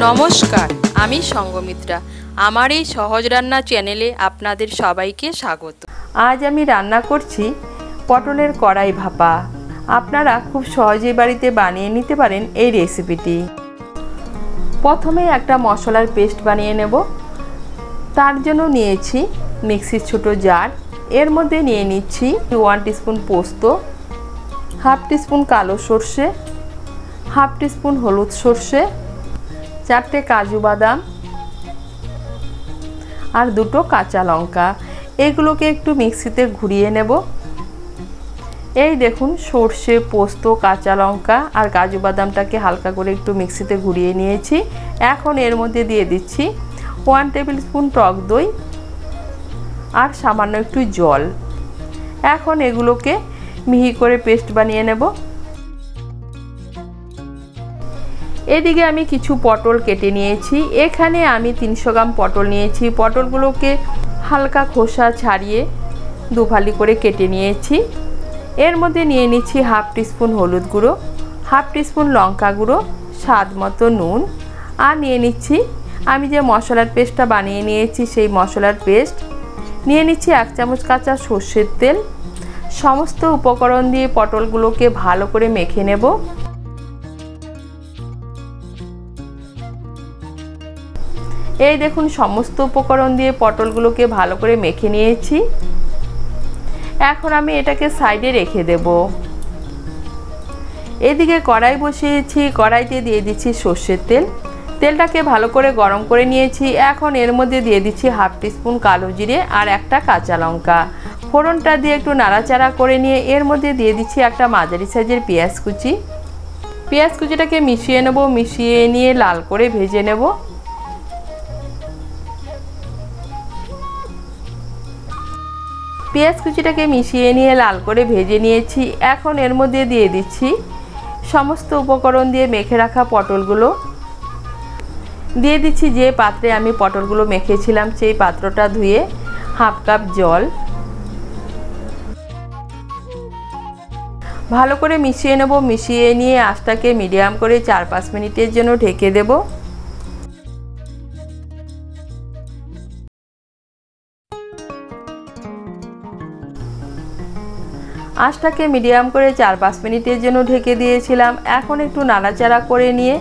নমস্কার, আমি সঙ্গমিত্রা। আমার এই সহজ রান্না চ্যানেলে আপনাদের সবাইকে স্বাগত। আজ আমি রান্না করছি পটলের কড়াই ভাপা। আপনারা খুব সহজেই বাড়িতে বানিয়ে নিতে পারেন এই রেসিপিটি। প্রথমে একটা মশলার পেস্ট বানিয়ে নেব। তার জন্য নিয়েছি মিক্সির ছোট জার। এর মধ্যে নিয়ে নিচ্ছি 1 টিস্পুন পোস্ত, হাফ টিস্পুন কালো সর্ষে, হাফ টিস্পুন হলুদ সর্ষে, 4টে কাজু বাদাম আর 2টো কাঁচা লঙ্কা। এগুলোকে একটু মিক্সিতে ঘুরিয়ে নেব। এই দেখুন, সর্ষে, পোস্ত, কাঁচা লঙ্কা আর কাজু বাদামটাকে হালকা করে একটু মিক্সিতে ঘুরিয়ে নিয়েছি। এখন এর মধ্যে দিয়ে দিচ্ছি 1 টেবিল স্পুন টক দই আর সামান্য একটু জল। এখন এগুলোকে মিহি করে পেস্ট বানিয়ে নেব। এদিকে আমি কিছু পটল কেটে নিয়েছি। এখানে আমি 300 গ্রাম পটল নিয়েছি। পটলগুলোকে হালকা খোসা ছাড়িয়ে দুফালি করে কেটে নিয়েছি। এর মধ্যে নিয়ে নিচ্ছি হাফ টিস্পুন হলুদ গুঁড়ো, হাফ টিস্পুন লঙ্কা গুঁড়ো, স্বাদ মতো নুন, আর নিয়ে নিচ্ছি আমি যে মশলার পেস্টটা বানিয়ে নিয়েছি সেই মশলার পেস্ট। নিয়ে নিচ্ছি 1 চামচ কাঁচা সর্ষের তেল। সমস্ত উপকরণ দিয়ে পটলগুলোকে ভালো করে মেখে নেব। এই দেখুন, সমস্ত উপকরণ দিয়ে পটলগুলোকে ভালো করে মেখে নিয়েছি। এখন আমি এটাকে সাইডে রেখে দেব। এদিকে কড়াই বসিয়েছি। কড়াইতে দিয়ে দিচ্ছি সর্ষের তেল। তেলটাকে ভালো করে গরম করে নিয়েছি। এখন এর মধ্যে দিয়ে দিচ্ছি হাফ টিস্পুন কালো জিরে আর একটা কাঁচা লঙ্কা। ফোড়নটা দিয়ে একটু নাড়াচাড়া করে নিয়ে এর মধ্যে দিয়ে দিচ্ছি একটা মাঝারি সাইজের পেঁয়াজ কুচি। পেঁয়াজ কুচিটাকে মিশিয়ে নেব। মিশিয়ে নিয়ে লাল করে ভেজে নেব। পেঁয়াজ কুচিটাকে মিশিয়ে নিয়ে লাল করে ভেজে নিয়েছি। এখন এর মধ্যে দিয়ে দিচ্ছি সমস্ত উপকরণ দিয়ে মেখে রাখা পটলগুলো। দিয়ে দিচ্ছি যে পাত্রে আমি পটলগুলো মেখেছিলাম সেই পাত্রটা ধুয়ে হাফ কাপ জল। ভালো করে মিশিয়ে নেব। মিশিয়ে নিয়ে আঁচটাকে মিডিয়াম করে 4-5 মিনিটের জন্য ঢেকে দেব। আঁচটাকে মিডিয়াম করে 4-5 মিনিটের জন্য ঢেকে দিয়েছিলাম। এখন একটু নাড়াচাড়া করে নিয়ে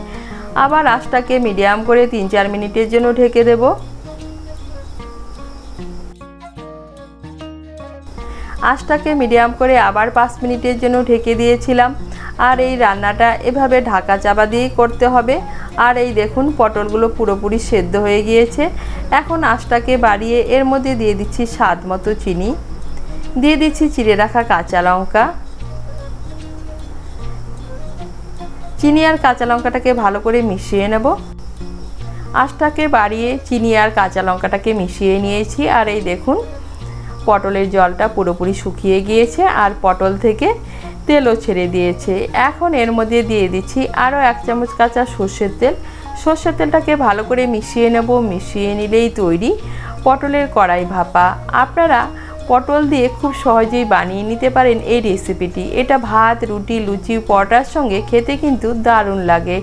আবার আঁচটাকে মিডিয়াম করে 3-4 মিনিটের জন্য ঢেকে দেব। আঁচটাকে মিডিয়াম করে আবার 5 মিনিটের জন্য ঢেকে দিয়েছিলাম। আর এই রান্নাটা এভাবে ঢাকা চাপা দিয়েই করতে হবে। আর এই দেখুন, পটলগুলো পুরোপুরি সেদ্ধ হয়ে গিয়েছে। এখন আঁচটাকে বাড়িয়ে এর মধ্যে দিয়ে দিচ্ছি স্বাদ মতো চিনি, দিয়ে দিচ্ছি চিড়ে রাখা কাঁচা লঙ্কা। চিনি আর কাঁচা লঙ্কাটাকে ভালো করে মিশিয়ে নেব। আঁচটাকে বাড়িয়ে চিনি আর কাঁচা লঙ্কাটাকে মিশিয়ে নিয়েছি। আর এই দেখুন, পটলের জলটা পুরোপুরি শুকিয়ে গিয়েছে আর পটল থেকে তেলও ছেড়ে দিয়েছে। এখন এর মধ্যে দিয়ে দিচ্ছি আরও 1 চামচ কাঁচা সর্ষের তেল। সর্ষের তেলটাকে ভালো করে মিশিয়ে নেব। মিশিয়ে নিলেই তৈরি পটলের কড়াই ভাপা। আপনারা পটল দিয়ে খুব সহজেই বানিয়ে নিতে পারেন এই রেসিপিটি। এটা ভাত, রুটি, লুচি, পরোটার সঙ্গে খেতে কিন্তু দারুণ লাগে।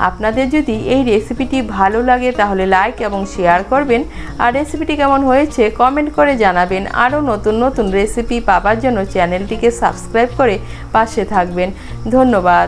আপনাদের যদি এই রেসিপিটি ভালো লাগে তাহলে লাইক এবং শেয়ার করবেন। আর রেসিপিটি কেমন হয়েছে কমেন্ট করে জানাবেন। আরও নতুন নতুন রেসিপি পাওয়ার জন্য চ্যানেলটিকে সাবস্ক্রাইব করে পাশে থাকবেন। ধন্যবাদ।